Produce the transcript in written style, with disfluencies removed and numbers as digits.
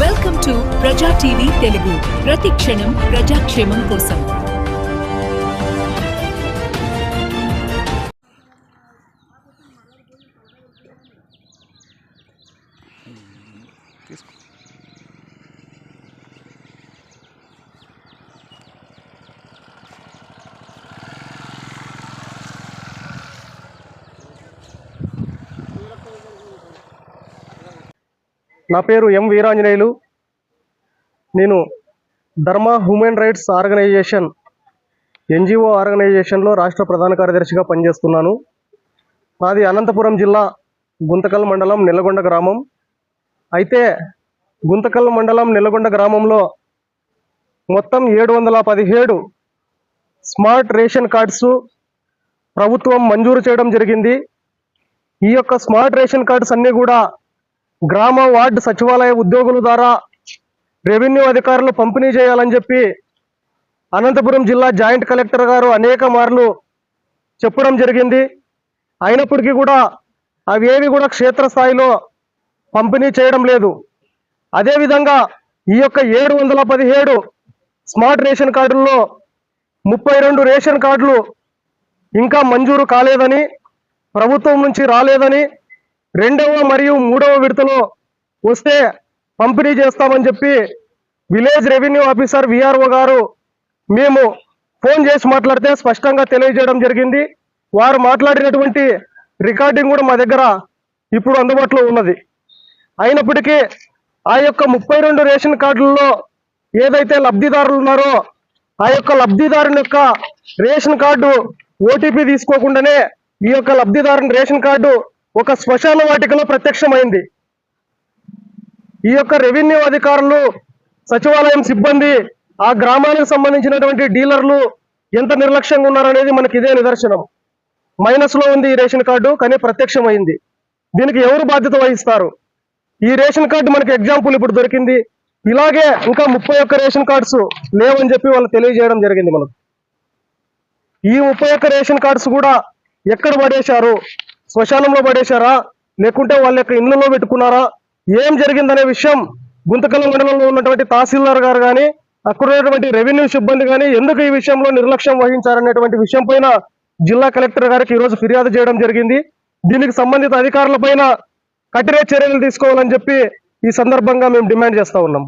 Welcome to ప్రజా TV Telugu. ప్రతి క్షణం ప్రజాక్షేమం కోసం. నా పేరు ఎం వీరాంజనేయులు. నేను ధర్మ హ్యూమన్ రైట్స్ ఆర్గనైజేషన్ ఎన్జిఓ ఆర్గనైజేషన్లో రాష్ట్ర ప్రధాన కార్యదర్శిగా పనిచేస్తున్నాను. నాది అనంతపురం జిల్లా గుంతకల్ మండలం నెల్లగొండ గ్రామం. అయితే గుంతకల్ మండలం నెల్లగొండ గ్రామంలో మొత్తం 717 స్మార్ట్ రేషన్ కార్డ్స్ ప్రభుత్వం మంజూరు చేయడం జరిగింది. ఈ యొక్క స్మార్ట్ రేషన్ కార్డ్స్ అన్నీ కూడా గ్రామ వార్డు సచివాలయ ఉద్యోగుల ద్వారా రెవెన్యూ అధికారులు పంపిణీ చేయాలని చెప్పి అనంతపురం జిల్లా జాయింట్ కలెక్టర్ గారు అనేక మార్లు చెప్పడం జరిగింది. అయినప్పటికీ కూడా అవేవి కూడా క్షేత్రస్థాయిలో పంపిణీ చేయడం లేదు. అదేవిధంగా ఈ యొక్క 717 స్మార్ట్ రేషన్ కార్డుల్లో 32 రేషన్ కార్డులు ఇంకా మంజూరు కాలేదని, ప్రభుత్వం నుంచి రాలేదని, 2వ మరియు 3వ విడతలో వస్తే పంపిణీ చేస్తామని చెప్పి విలేజ్ రెవెన్యూ ఆఫీసర్ విఆర్ఓ గారు మేము ఫోన్ చేసి మాట్లాడితే స్పష్టంగా తెలియజేయడం జరిగింది. వారు మాట్లాడినటువంటి రికార్డింగ్ కూడా మా దగ్గర ఇప్పుడు అందుబాటులో ఉన్నది. అయినప్పటికీ ఆ యొక్క 32 రేషన్ కార్డులలో ఏదైతే లబ్ధిదారులు ఉన్నారో ఆ యొక్క లబ్ధిదారుని యొక్క రేషన్ కార్డు ఓటీపీ తీసుకోకుండానే ఈ యొక్క లబ్ధిదారుని రేషన్ కార్డు ఒక శ్మశాన వాటికలో ప్రత్యక్షమైంది. ఈ యొక్క రెవెన్యూ అధికారులు, సచివాలయం సిబ్బంది, ఆ గ్రామానికి సంబంధించినటువంటి డీలర్లు ఎంత నిర్లక్ష్యంగా ఉన్నారనేది మనకి ఇదే నిదర్శనం. మైనస్లో ఉంది ఈ రేషన్ కార్డు, కానీ ప్రత్యక్షమైంది. దీనికి ఎవరు బాధ్యత వహిస్తారు? ఈ రేషన్ కార్డు మనకి ఎగ్జాంపుల్ ఇప్పుడు దొరికింది. ఇలాగే ఇంకా 31 రేషన్ కార్డ్స్ లేవని చెప్పి వాళ్ళు తెలియజేయడం జరిగింది మనకు. ఈ 31 రేషన్ కార్డ్స్ కూడా ఎక్కడ పడేశారు? శ్మశానంలో పడేశారా, లేకుంటే వాళ్ళ యొక్క ఇళ్లలో పెట్టుకున్నారా, ఏం జరిగిందనే విషయం గుంతకల్ మండలంలో ఉన్నటువంటి తహసీల్దార్ గారు కానీ, అక్కడ ఉన్నటువంటి రెవెన్యూ సిబ్బంది కానీ ఎందుకు ఈ విషయంలో నిర్లక్ష్యం వహించారనేటువంటి విషయం పైన జిల్లా కలెక్టర్ గారికి ఈరోజు ఫిర్యాదు చేయడం జరిగింది. దీనికి సంబంధిత అధికారుల పైన కఠిన చర్యలు తీసుకోవాలని చెప్పి ఈ సందర్భంగా మేము డిమాండ్ చేస్తా ఉన్నాం.